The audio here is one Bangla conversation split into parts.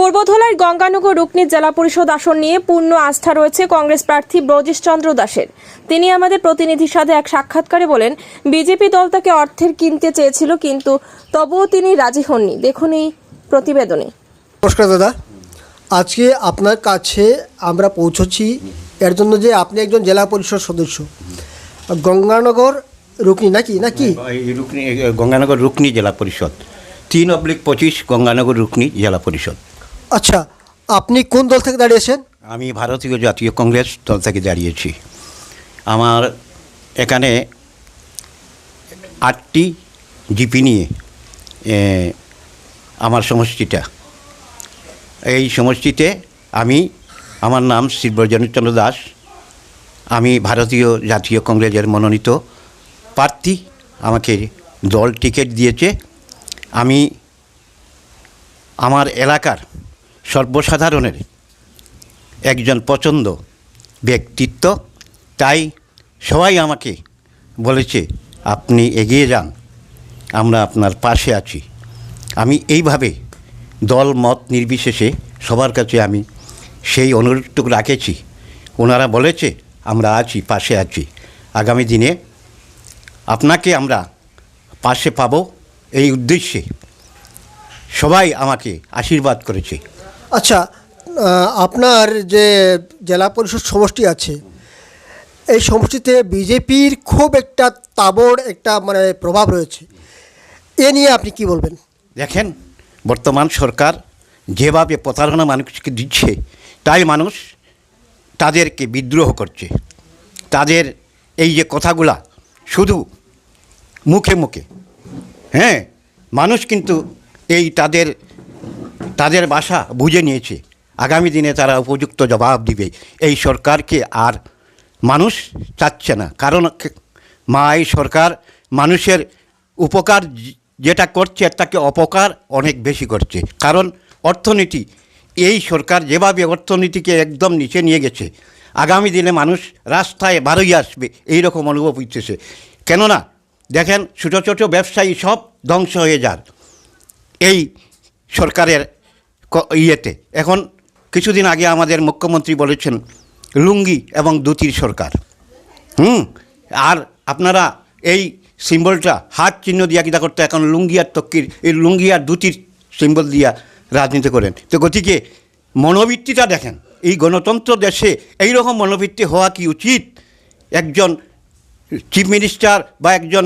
পূর্বধলার গঙ্গানগর রুকনি জেলা পরিষদ আসন নিয়ে পূর্ণ আস্থা রয়েছে কংগ্রেস প্রার্থী ব্রজেশ চন্দ্র দাসের। তিনি আমাদের প্রতিনিধির সাথে এক সাক্ষাৎকারে বলেন, বিজেপি দল তাকে অর্থের কিনতে চেয়েছিল, কিন্তু তবুও তিনি রাজি হননি। দেখুন এই প্রতিবেদনে। নমস্কার দাদা, আজকে আপনার কাছে আমরা পৌঁছচ্ছি এর জন্য যে আপনি একজন জেলা পরিষদ সদস্য, গঙ্গানগর রুকনি নাকি রুকনি, গঙ্গানগর রুকনি জেলা পরিষদ 3/25 গঙ্গানগর রুকনি জেলা পরিষদ। আচ্ছা, আপনি কোন দল থেকে দাঁড়িয়েছেন? আমি ভারতীয় জাতীয় কংগ্রেস দল থেকে দাঁড়িয়েছি। আমার এখানে 8টি জিপি নিয়ে আমার সমষ্টিটা, এই সমষ্টিতে আমার নাম শ্রী ব্রজেশ চন্দ্র দাস। আমি ভারতীয় জাতীয় কংগ্রেসের মনোনীত প্রার্থী। আমাকে দল টিকিট দিয়েছে। আমি আমার এলাকার সর্বসাধারণের একজন পছন্দ ব্যক্তিত্ব, তাই সবাই আমাকে বলেছে আপনি এগিয়ে যান, আমরা আপনার পাশে আছি। আমি এইভাবে দল মত নির্বিশেষে সবার কাছে আমি সেই অনুরোধটুকু রাখেছি। ওনারা বলেছে আমরা আছি, পাশে আছি। আগামী দিনে আপনাকে আমরা পাশে পাবো, এই উদ্দেশ্যে সবাই আমাকে আশীর্বাদ করেছে। আচ্ছা, আপনার যে জেলা পরিষদ সমষ্টি আছে, এই সমষ্টিতে বিজেপির খুব একটা তাবড় একটা প্রভাব রয়েছে, এ নিয়ে আপনি কি বলবেন? দেখেন, বর্তমান সরকার যেভাবে প্রতারণা মানুষকে দিচ্ছে, তাই মানুষ তাদেরকে বিদ্রোহ করছে। তাদের এই যে কথাগুলা শুধু মুখে মুখে, মানুষ কিন্তু এই তাদের ভাষা বুঝে নিয়েছে। আগামী দিনে তারা উপযুক্ত জবাব দিবে। এই সরকারকে আর মানুষ চাচ্ছে না, কারণ এই সরকার মানুষের উপকার যেটা করছে তাকে অপকার অনেক বেশি করছে। কারণ অর্থনীতি, এই সরকার যেভাবে অর্থনীতিকে একদম নিচে নিয়ে গেছে, আগামী দিনে মানুষ রাস্তায় বারোই আসবে এই রকম অনুভব হইতেছে। কেননা দেখেন, ছোটো ছোটো ব্যবসায়ী সব ধ্বংস হয়ে যার এই সরকারের ইয়েতে। এখন কিছুদিন আগে আমাদের মুখ্যমন্ত্রী বলেছেন লুঙ্গি এবং ধুতির সরকার। আর আপনারা এই সিম্বলটা হাত চিহ্ন দিয়া কিনা করতে, এখন লুঙ্গি আর তক্কির, এই লুঙ্গি আর ধুতির সিম্বল দিয়া রাজনীতি করেন। তো গতিকে মনোবৃত্তিটা দেখেন, এই গণতন্ত্র দেশে এই রকম মনোবৃত্তি হওয়া কি উচিত? একজন চিফ মিনিস্টার বা একজন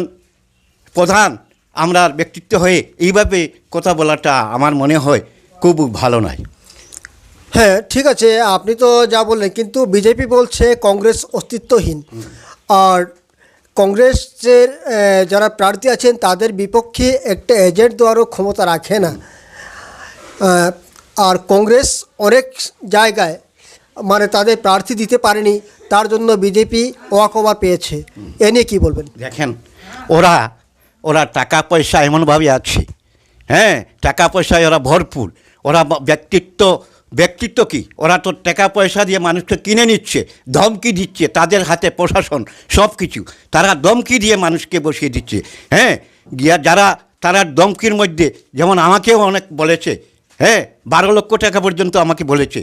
প্রধান আমরা ব্যক্তিত্ব হয়ে এইভাবে কথা বলাটা আমার মনে হয় খুব ভালো নয়। হ্যাঁ, ঠিক আছে, আপনি তো যা বললেন, কিন্তু বিজেপি বলছে কংগ্রেস অস্তিত্বহীন, আর কংগ্রেসের যারা প্রার্থী আছেন তাদের বিপক্ষে একটা এজেন্ট দেওয়ারও ক্ষমতা রাখে না। আর কংগ্রেস অনেক জায়গায় তাদের প্রার্থী দিতে পারেনি, তার জন্য বিজেপি ওয়াকওভার পেয়েছে। এ নিয়ে কী বলবেন? দেখেন, ওরা টাকা পয়সা এমনভাবে আছে, টাকা পয়সায় ওরা ভরপুর। ওরা ব্যক্তিত্ব কি, ওরা তো টাকা পয়সা দিয়ে মানুষকে কিনে নিচ্ছে, ধমকি দিচ্ছে, তাদের হাতে প্রশাসন সব কিছু, তারা ধমকি দিয়ে মানুষকে বসিয়ে দিচ্ছে। তারা ধমকির মধ্যে যেমন আমাকেও অনেক বলেছে, 12 লক্ষ টাকা পর্যন্ত আমাকে বলেছে।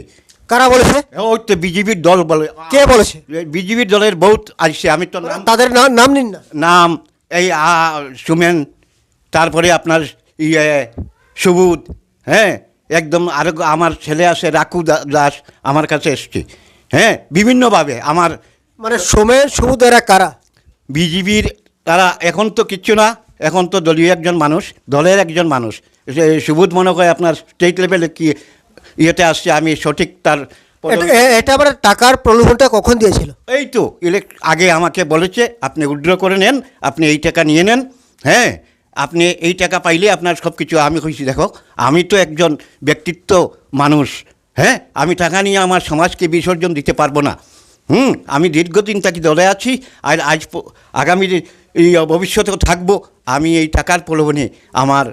কারা বলেছে? ওই তো বিজেপির দল বলে। কে বলেছে? বিজেপির দলের বহুত আসছে, আমি তো তাদের নাম নিন না। নাম এই সুমেন, তারপরে আপনার সুবুধ, একদম আরও আমার ছেলে আছে রাকু দাস, আমার কাছে এসছে। বিভিন্নভাবে আমার সোমেন সুবুধ এরা কারা? বিজেপির তারা এখন তো কিচ্ছু না, এখন তো দলীয় একজন মানুষ, দলের একজন মানুষ। সুবুধ মনে করে আপনার স্টেট লেভেলে কি ইয়েতে আসছে, আমি সঠিক তার এটা আবার টাকার প্রলোভনটা কখন দিয়েছিল? এই তো আগে আমাকে বলেছে আপনি উইথড্র করে নেন, আপনি এই টাকা নিয়ে নেন, আপনি এই টাকা পাইলে আপনার সব কিছু। আমি কইছি দেখো, আমি তো একজন ব্যক্তিত্ব মানুষ, আমি টাকা নিয়ে আমার সমাজকে বিসর্জন দিতে পারবো না। আমি দীর্ঘদিন তাকে দলে আছি, আর আগামী এই ভবিষ্যতেও থাকবো। আমি এই টাকার প্রলোভনে আমার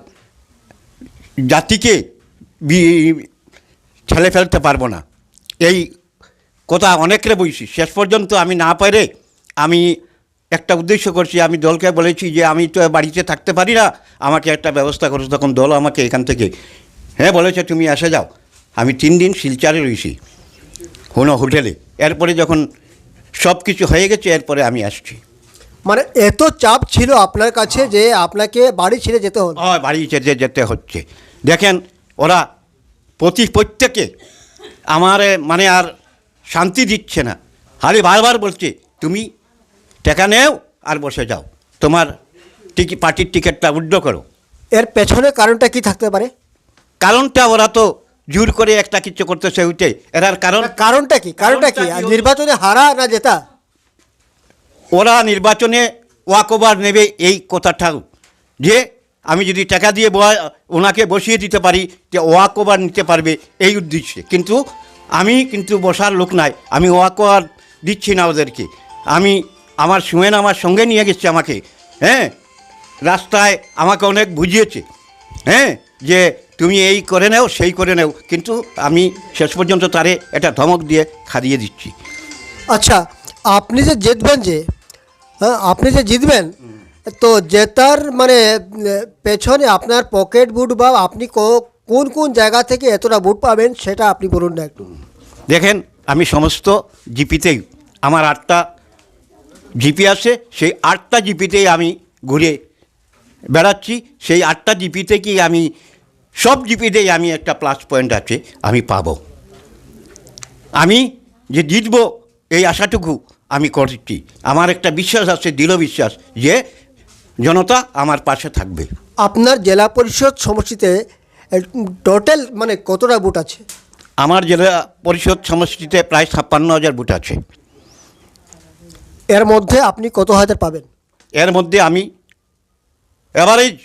জাতিকে ছেলে ফেলতে পারবো না। এই কথা অনেকরে বলছি, শেষ পর্যন্ত আমি না পারে আমি একটা উদ্দেশ্য করছি। আমি দলকে বলেছি যে আমি তো বাড়িতে থাকতে পারি না, আমাকে একটা ব্যবস্থা করো। তখন দল আমাকে এখান থেকে বলেছে তুমি এসে যাও। আমি 3 দিন শিলচরে রয়েছি কোনো হোটেলে। এরপরে যখন সব কিছু হয়ে গেছে এরপরে আমি আসছি। মানে এত চাপ ছিল আপনার কাছে যে আপনাকে বাড়ি ছেড়ে যেতে হলো? বাড়ি যেতে হচ্ছে। দেখেন ওরা প্রত্যেকে আমার মানে আর শান্তি দিচ্ছে না। খালি বারবার বলছে তুমি টাকা নেও আর বসে যাও, তোমার পার্টির টিকিটটা উইথড্র করো। এর পেছনে কারণটা কি থাকতে পারে? কারণটা ওরা তো জোর করে একটা কিছু করতেছে ওইটাই এরার কারণ। কারণটা কি? নির্বাচনে হারা না জেতা? ওরা নির্বাচনে ওয়াকওভার নেবে এই কথাটাও, যে আমি যদি টাকা দিয়ে ওনাকে বসিয়ে দিতে পারি যে ওয়াকওভার নিতে পারবে এই উদ্দেশ্যে। কিন্তু আমি কিন্তু বসার লোক নাই, আমি ওয়াকওভার দিচ্ছি না ওদেরকে। আমি আমার সুমেন আমার সঙ্গে নিয়ে গেছে আমাকে, হ্যাঁ, রাস্তায় আমাকে অনেক বুঝিয়েছে, হ্যাঁ, যে তুমি এই করে নেও সেই করে নেও, কিন্তু আমি শেষ পর্যন্ত তারে এটা ধমক দিয়ে খাইয়ে দিচ্ছি। আচ্ছা, আপনি যে জিতবেন, আপনি যে জিতবেন, তো জেতার মানে পেছনে আপনার পকেট বুট বা আপনি কোন কোন জায়গা থেকে এতটা বুট পাবেন সেটা আপনি বলুন না একটু। দেখেন আমি সমস্ত জিপিতেই, আমার 8টা জিপি আছে, সেই 8টা জিপিতেই আমি ঘুরে বেড়াচ্ছি। সেই 8টা জিপিতে কি আমি সব জিপিতেই আমি একটা প্লাস পয়েন্ট আছে আমি পাবো। আমি যে জিতবো এই আশাটুকু আমি করছি। আমার একটা বিশ্বাস আছে, দৃঢ় বিশ্বাস, যে জনতা আমার পাশে থাকবে। আপনার জেলা পরিষদ সমষ্টিতে টোটাল মানে কতটা বুট আছে? আমার জেলা পরিষদ সমষ্টিতে প্রায় 56,000 ভোট আছে। এর মধ্যে আপনি কত হাজার পাবেন? এর মধ্যে আমি এভারেজ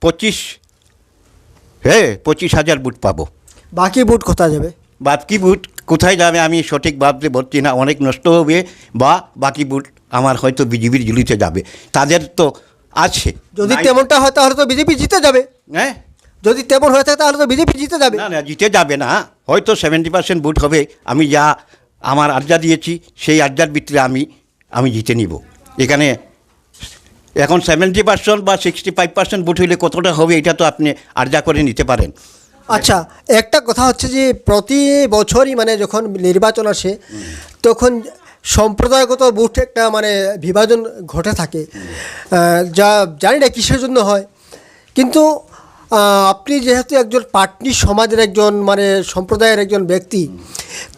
25,000 ভোট পাবো। বাকি বুট কোথায় যাবে? বাকি ভোট কোথায় যাবে আমি সঠিক ভাবতে বলছি না। অনেক নষ্ট হবে, বা বাকি ভোট আমার হয়তো বিজেপির ঝুলিতে যাবে। তাদের তো আছে, যদি তেমনটা হয় তাহলে তো বিজেপি জিতে যাবে। হ্যাঁ, যদি তেমন হয়ে থাকে তাহলে তো বিজেপি জিতে যাবে। না জিতে যাবে না, হয়তো 70% ভোট হবে। আমি যা আমার আর্জা দিয়েছি সেই আর্জার ভিতরে আমি জিতে নিব। এখানে এখন 70% বা 65% ভোট হইলে কতটা হবে এটা তো আপনি আর্জা করে নিতে পারেন। আচ্ছা, একটা কথা হচ্ছে যে প্রতি বছরই মানে যখন নির্বাচন আসে তখন সম্প্রদায়গত বুথ একটা মানে বিভাজন ঘটে থাকে, যা জানি না কিসের জন্য হয়। কিন্তু আপনি যেহেতু একজন পাটনি সমাজের একজন মানে সম্প্রদায়ের একজন ব্যক্তি,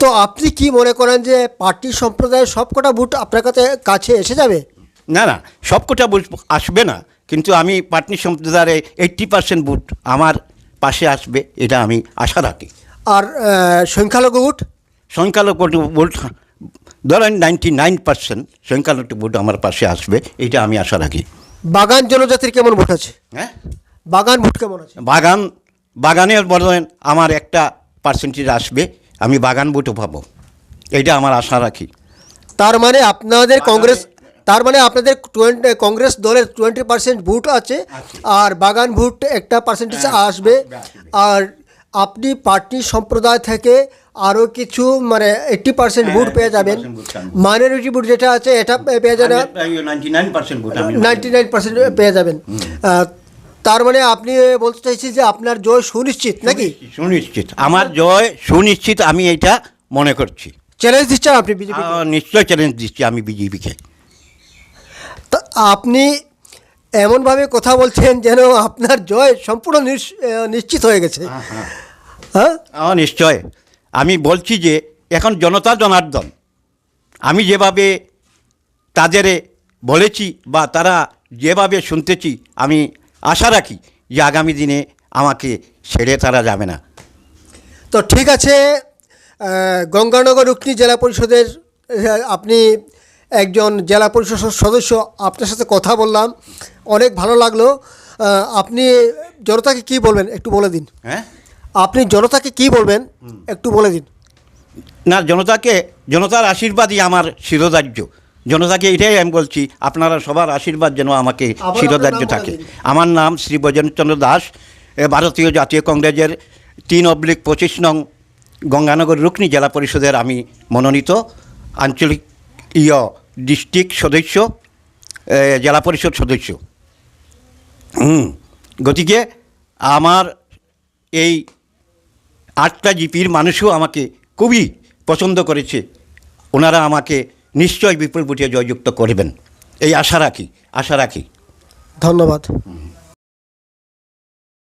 তো আপনি কি মনে করেন যে পাটনি সম্প্রদায়ের সবকটা বুথ আপনার কাছে এসে যাবে? না সবকটা ভোট আসবে না, কিন্তু আমি পাটনি সম্প্রদায়ের 80% ভোট আমার পাশে আসবে, এটা আমি আশা রাখি। আর সংখ্যালঘু ভোট? সংখ্যালঘু ভোট ধরেন 99% সংখ্যালঘু ভোট আমার পাশে আসবে, এটা আমি আশা রাখি। বাগান জনজাতির কেমন ভোট আছে? হ্যাঁ, বাগান ভোট কেমন আছে? বাগানের বলেন আমার একটা পার্সেন্টেজ আসবে, আমি বাগান ভোটও পাবো, এটা আমার আশা রাখি। তার মানে আপনাদের আপনাদের কংগ্রেস দলের 20% ভোট আছে, আর বাগান ভোট একটা পার্সেন্টেজ আসবে। আর আপনি পার্টি সম্প্রদায় থেকে আরও কিছু মানে 80% ভোট পেয়ে যাবেন। মাইনরিটি ভোট যেটা আছে এটা পেয়ে যাবেন, 99% পেয়ে যাবেন। তার মানে আপনি বলতে চাইছি যে আপনার জয় সুনিশ্চিত নাকি? সুনিশ্চিত, আমার জয় সুনিশ্চিত, আমি এটা মনে করছি। চ্যালেঞ্জ দিচ্ছেন আপনি বিজেপি? নিশ্চয় চ্যালেঞ্জ দিচ্ছি আমি বিজেপিকে। তা আপনি এমনভাবে কথা বলছেন যেন আপনার জয় সম্পূর্ণ নিশ্চিত হয়ে গেছে। হ্যাঁ, নিশ্চয়। আমি বলছি যে এখন জনতা জনার্দন, আমি যেভাবে তাদের বলেছি বা তারা যেভাবে শুনতেছি, আমি আশা রাখি যে আগামী দিনে আমাকে ছেড়ে তারা যাবে না। তো ঠিক আছে, গঙ্গানগর রুকনি জেলা পরিষদের আপনি একজন জেলা পরিষদ সদস্য, আপনার সাথে কথা বললাম, অনেক ভালো লাগলো। আপনি জনতাকে কি বলবেন একটু বলে দিন। হ্যাঁ, আপনি জনতাকে কি বলবেন একটু বলে দিন। না, জনতার আশীর্বাদই আমার শিরোধার্য। জনতাকে এটাই আমি বলছি, আপনারা সবার আশীর্বাদ যেন আমাকে শিরোধার্য থাকে। আমার নাম শ্রী বজেন্দ্রচন্দ্র দাস, ভারতীয় জাতীয় কংগ্রেসের 3/25 নং গঙ্গানগর রুকনি জেলা পরিষদের আমি মনোনীত আঞ্চলিক ডিস্ট্রিক্ট সদস্য, জেলা পরিষদ সদস্য। গতিকে আমার এই 8টা জিপির মানুষও আমাকে খুবই পছন্দ করেছে। ওনারা আমাকে নিশ্চয় বিপুল ভোটে জয়যুক্ত করবেন এই আশা রাখি। ধন্যবাদ।